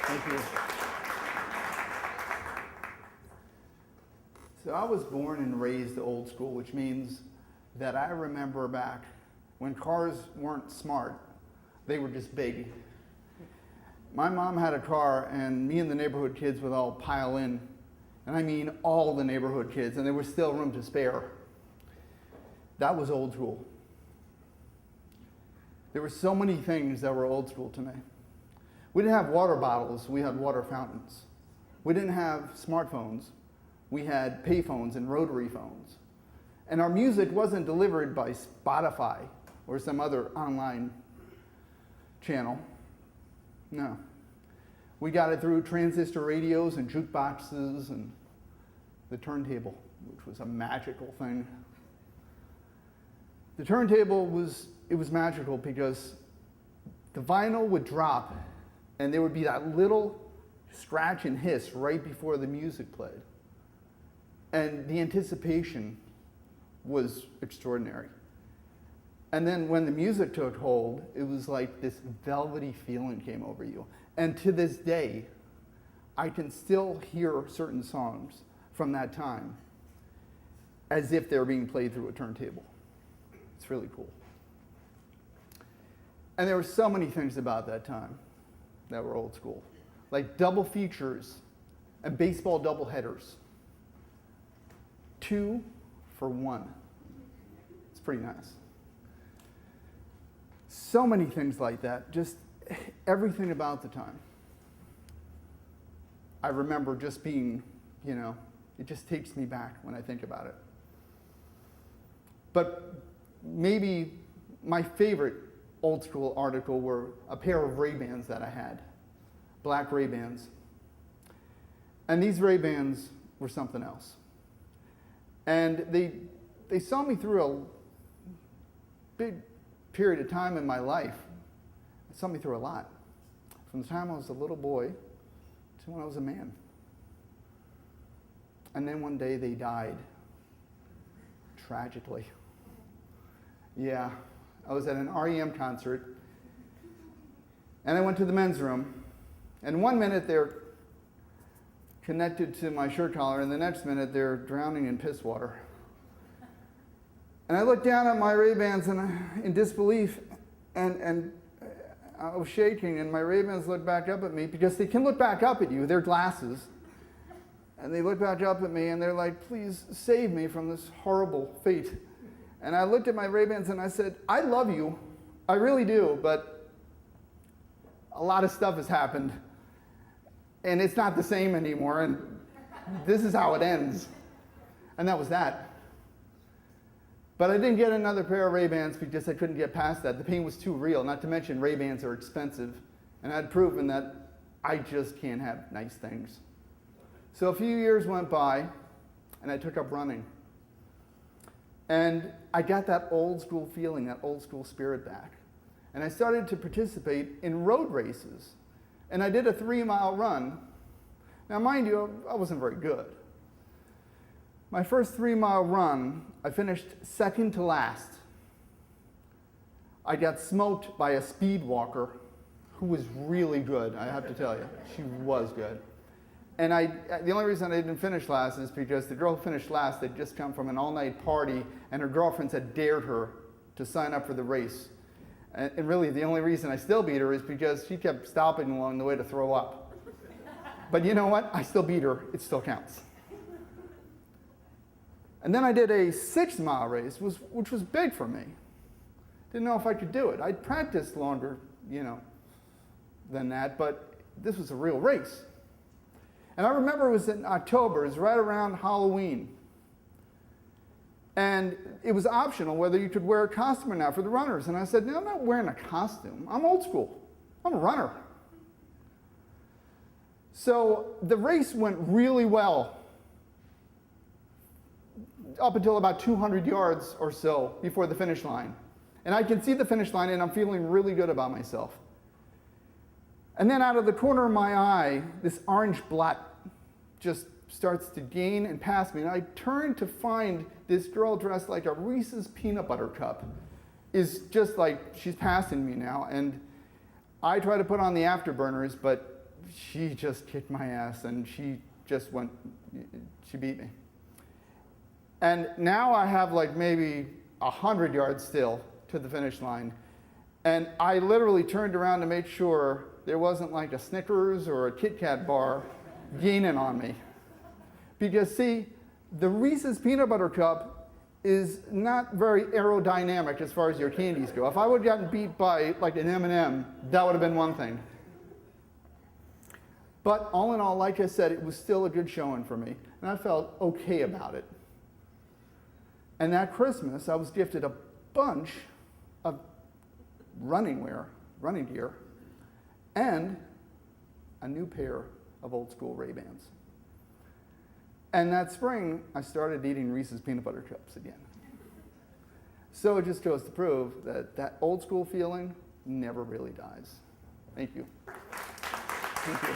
Thank you. So I was born and raised old school, which means that I remember back when cars weren't smart, they were just big. My mom had a car, and me and the neighborhood kids would all pile in, and I mean all the neighborhood kids, and there was still room to spare. That was old school. There were so many things that were old school to me. We didn't have water bottles, we had water fountains. We didn't have smartphones, we had payphones and rotary phones. And our music wasn't delivered by Spotify or some other online channel. No. We got it through transistor radios and jukeboxes and the turntable, which was a magical thing. The turntable was magical because the vinyl would drop and there would be that little scratch and hiss right before the music played. And the anticipation was extraordinary. And then when the music took hold, it was like this velvety feeling came over you. And to this day, I can still hear certain songs from that time as if they were being played through a turntable. It's really cool. And there were so many things about that time that were old school, like double features and baseball doubleheaders. 2 for 1. It's pretty nice. So many things like that, just everything about the time. I remember just being, it just takes me back when I think about it. But maybe my favorite old school article were a pair of Ray-Bans that I had, black Ray-Bans. And these Ray-Bans were something else. And they saw me through a big period of time in my life. They saw me through a lot. From the time I was a little boy to when I was a man. And then one day they died. Tragically. Yeah, I was at an REM concert, and I went to the men's room, and 1 minute they're connected to my shirt collar, and the next minute they're drowning in piss water. And I looked down at my Ray-Bans in disbelief, and I was shaking, and my Ray-Bans looked back up at me, because they can look back up at you, they're glasses. And they looked back up at me, and they're like, please save me from this horrible fate. And I looked at my Ray-Bans and I said, I love you, I really do, but a lot of stuff has happened, and it's not the same anymore, and this is how it ends. And that was that. But I didn't get another pair of Ray-Bans because I couldn't get past that. The pain was too real, not to mention Ray-Bans are expensive, and I'd proven that I just can't have nice things. So a few years went by, and I took up running. And I got that old school feeling, that old school spirit back. And I started to participate in road races. And I did a 3-mile run. Now, mind you, I wasn't very good. My first 3-mile run, I finished second to last. I got smoked by a speed walker who was really good, I have to tell you. She was good. And the only reason I didn't finish last is because the girl who finished last had just come from an all-night party, and her girlfriends had dared her to sign up for the race. And really, the only reason I still beat her is because she kept stopping along the way to throw up. But you know what? I still beat her. It still counts. And then I did a 6-mile race, which was big for me. Didn't know if I could do it. I'd practiced longer, than that, but this was a real race. And I remember it was in October, it was right around Halloween. And it was optional whether you could wear a costume or not for the runners. And I said, no, I'm not wearing a costume. I'm old school. I'm a runner. So the race went really well up until about 200 yards or so before the finish line. And I can see the finish line, and I'm feeling really good about myself. And then out of the corner of my eye, this orange blot just starts to gain and pass me. And I turn to find this girl dressed like a Reese's peanut butter cup is just like, she's passing me now. And I try to put on the afterburners, but she just kicked my ass, and she beat me. And now I have like maybe 100 yards still to the finish line. And I literally turned around to make sure there wasn't like a Snickers or a Kit Kat bar gaining on me. Because see, the Reese's Peanut Butter Cup is not very aerodynamic as far as your candies go. If I would have gotten beat by like an M&M, that would have been one thing. But all in all, like I said, it was still a good showing for me. And I felt okay about it. And that Christmas, I was gifted a bunch of running gear, and a new pair of old school Ray-Bans. And that spring, I started eating Reese's Peanut Butter Cups again. So it just goes to prove that that old school feeling never really dies. Thank you. Thank you.